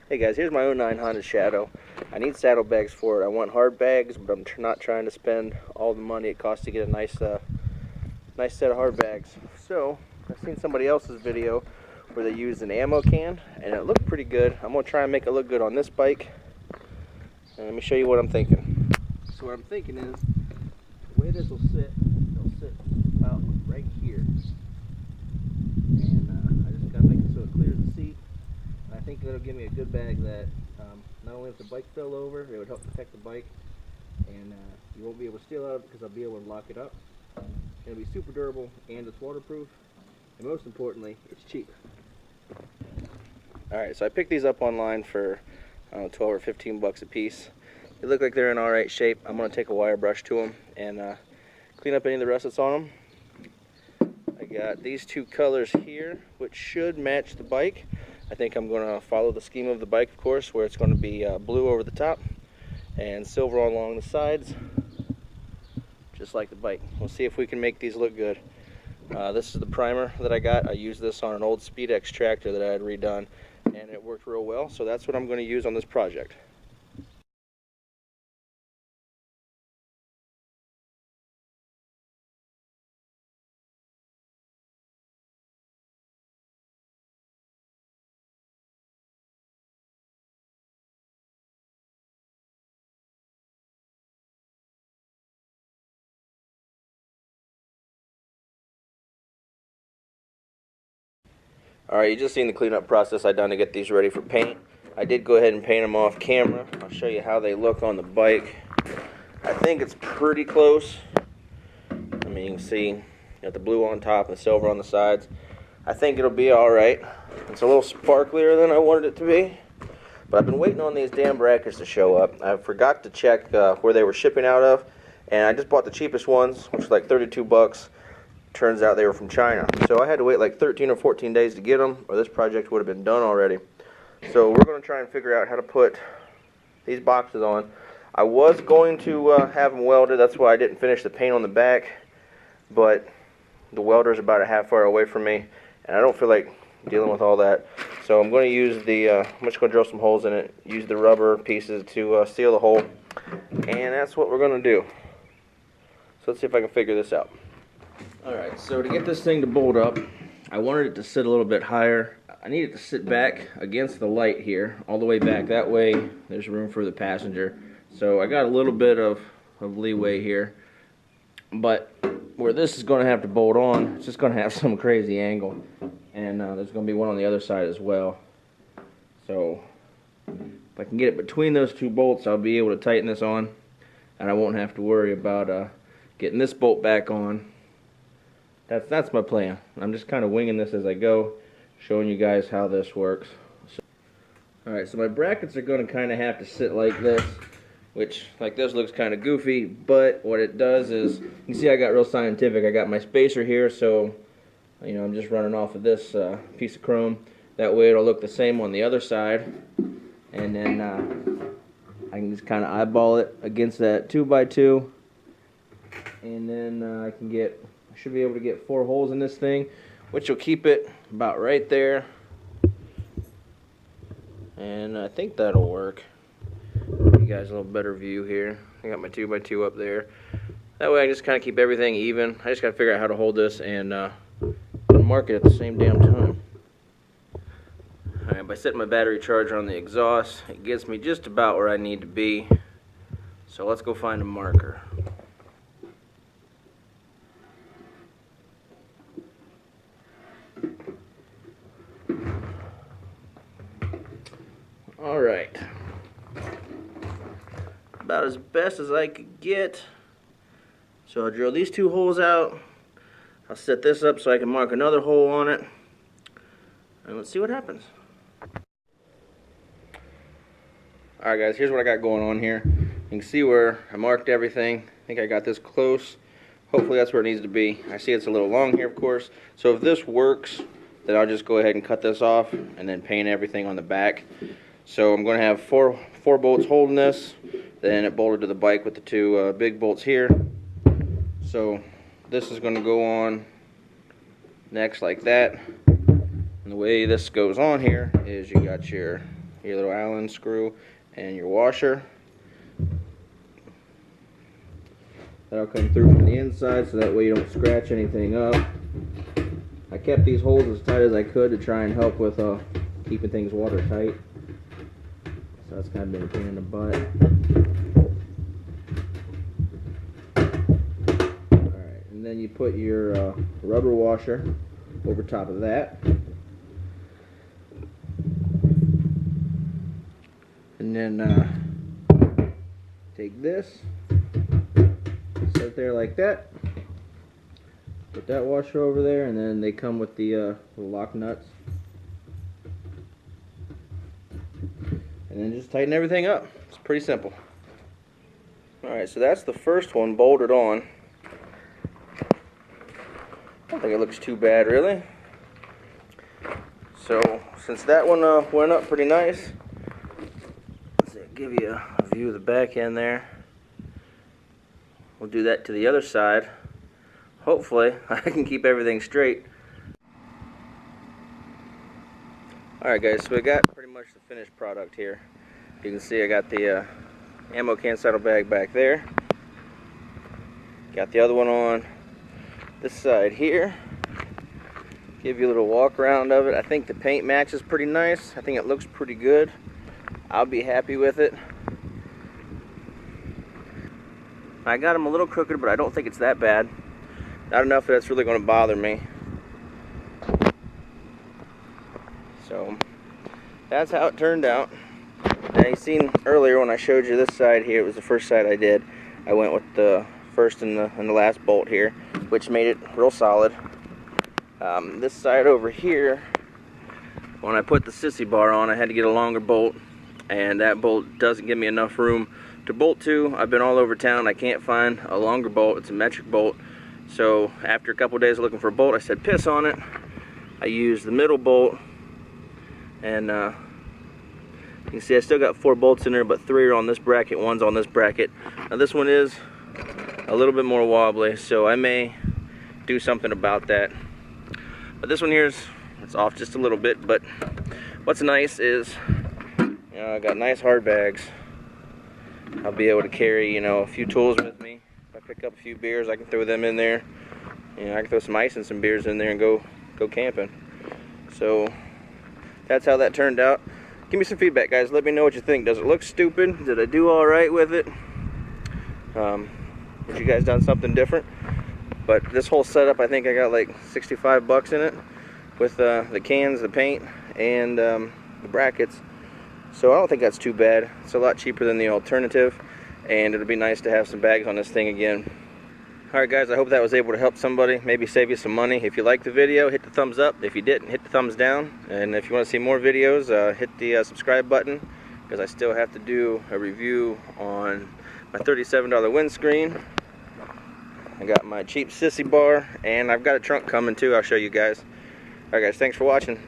Hey guys, here's my '09 Honda Shadow. I need saddlebags for it. I want hard bags, but I'm not trying to spend all the money it costs to get a nice set of hard bags. So, I've seen somebody else's video where they used an ammo can, and it looked pretty good. I'm going to try and make it look good on this bike. And let me show you what I'm thinking. So what I'm thinking is, the way this will sit, it'll sit about right here. And I just got to make it so it clears the seat. I think that'll give me a good bag that not only if the bike fell over, it would help protect the bike, and you won't be able to steal out of it because I'll be able to lock it up. It'll be super durable, and it's waterproof, and most importantly, it's cheap. Alright, so I picked these up online for 12 or 15 bucks a piece. They look like they're in alright shape. I'm going to take a wire brush to them and clean up any of the rust that's on them. I got these two colors here, which should match the bike. I think I'm going to follow the scheme of the bike, of course, where it's going to be blue over the top and silver along the sides, just like the bike. We'll see if we can make these look good. This is the primer that I got. I used this on an old SpeedX tractor that I had redone, and it worked real well, so that's what I'm going to use on this project. Alright, you just seen the cleanup process I done to get these ready for paint. I did go ahead and paint them off camera. I'll show you how they look on the bike. I think it's pretty close. I mean, you can see you got the blue on top and the silver on the sides. I think it'll be alright. It's a little sparklier than I wanted it to be. But I've been waiting on these damn brackets to show up. I forgot to check where they were shipping out of, and I just bought the cheapest ones, which was like 32 bucks. Turns out they were from China. So I had to wait like 13 or 14 days to get them, or this project would have been done already. So we're going to try and figure out how to put these boxes on. I was going to have them welded. That's why I didn't finish the paint on the back. But the welder is about a half hour away from me, and I don't feel like dealing with all that. So I'm going to use I'm just going to drill some holes in it, use the rubber pieces to seal the hole, and that's what we're going to do. So let's see if I can figure this out. Alright, so to get this thing to bolt up, I wanted it to sit a little bit higher. I need it to sit back against the light here, all the way back. That way there's room for the passenger. So I got a little bit of leeway here. But where this is going to have to bolt on, it's just going to have some crazy angle. And there's going to be one on the other side as well. So if I can get it between those two bolts, I'll be able to tighten this on. And I won't have to worry about getting this bolt back on. That's my plan. I'm just kind of winging this as I go, showing you guys how this works. Alright, so my brackets are going to kind of have to sit like this, which, like this, looks kind of goofy, but what it does is, you can see I got real scientific. I got my spacer here, so, you know, I'm just running off of this piece of chrome. That way it'll look the same on the other side, and then I can just kind of eyeball it against that 2x2, and then I should be able to get 4 holes in this thing, which will keep it about right there. And I think that'll work. Give you guys a little better view here. I got my 2x2 up there. That way I just kind of keep everything even. I just got to figure out how to hold this and mark it at the same damn time. Alright, by setting my battery charger on the exhaust, it gets me just about where I need to be. So let's go find a marker. Alright, about as best as I could get. So I'll drill these 2 holes out. I'll set this up so I can mark another hole on it, and let's see what happens. Alright guys, here's what I got going on here. You can see where I marked everything. I think I got this close. Hopefully that's where it needs to be. I see it's a little long here, of course. So if this works, then I'll just go ahead and cut this off and then paint everything on the back. So I'm going to have four bolts holding this, then it bolted to the bike with the 2 big bolts here. So this is going to go on next like that. And the way this goes on here is you got your your little Allen screw, and your washer. That'll come through from the inside, so that way you don't scratch anything up. I kept these holes as tight as I could to try and help with keeping things watertight. So that's kind of been a pain in the butt. Alright, and then you put your rubber washer over top of that. And then take this, set it there like that. Put that washer over there, and then they come with the lock nuts. And then just tighten everything up. It's pretty simple. Alright, so that's the first one bolted on. I don't think it looks too bad, really. So, since that one went up pretty nice, let's give you a view of the back end there. We'll do that to the other side. Hopefully, I can keep everything straight. Alright guys, so we got pretty much the finished product here. You can see I got the ammo can saddlebag back there. Got the other one on this side here. Give you a little walk around of it. I think the paint matches pretty nice. I think it looks pretty good. I'll be happy with it. I got them a little crooked, but I don't think it's that bad. Not enough that's really going to bother me. So that's how it turned out. Now you seen earlier when I showed you this side here, it was the first side I did. I went with the first and the last bolt here, which made it real solid. This side over here, when I put the sissy bar on, I had to get a longer bolt, and that bolt doesn't give me enough room to bolt to. I've been all over town, I can't find a longer bolt. It's a metric bolt. So after a couple of days of looking for a bolt, I said piss on it. I used the middle bolt, and you can see I still got 4 bolts in there, but 3 are on this bracket, 1's on this bracket. Now this one is a little bit more wobbly, so I may do something about that. But this one here it's off just a little bit. But what's nice is, I got nice hard bags. I'll be able to carry, a few tools with me. If I pick up a few beers, I can throw them in there. I can throw some ice and some beers in there and go camping. So that's how that turned out. Give me some feedback, guys. Let me know what you think. Does it look stupid? Did I do all right with it? Have you guys done something different? But this whole setup, I think I got like 65 bucks in it, with the cans, the paint, and the brackets. So I don't think that's too bad. It's a lot cheaper than the alternative, and it'll be nice to have some bags on this thing again. Alright guys, I hope that was able to help somebody, maybe save you some money. If you liked the video, hit the thumbs up. If you didn't, hit the thumbs down. And if you want to see more videos, hit the subscribe button, because I still have to do a review on my $37 windscreen. I got my cheap sissy bar, and I've got a trunk coming too. I'll show you guys. Alright guys, thanks for watching.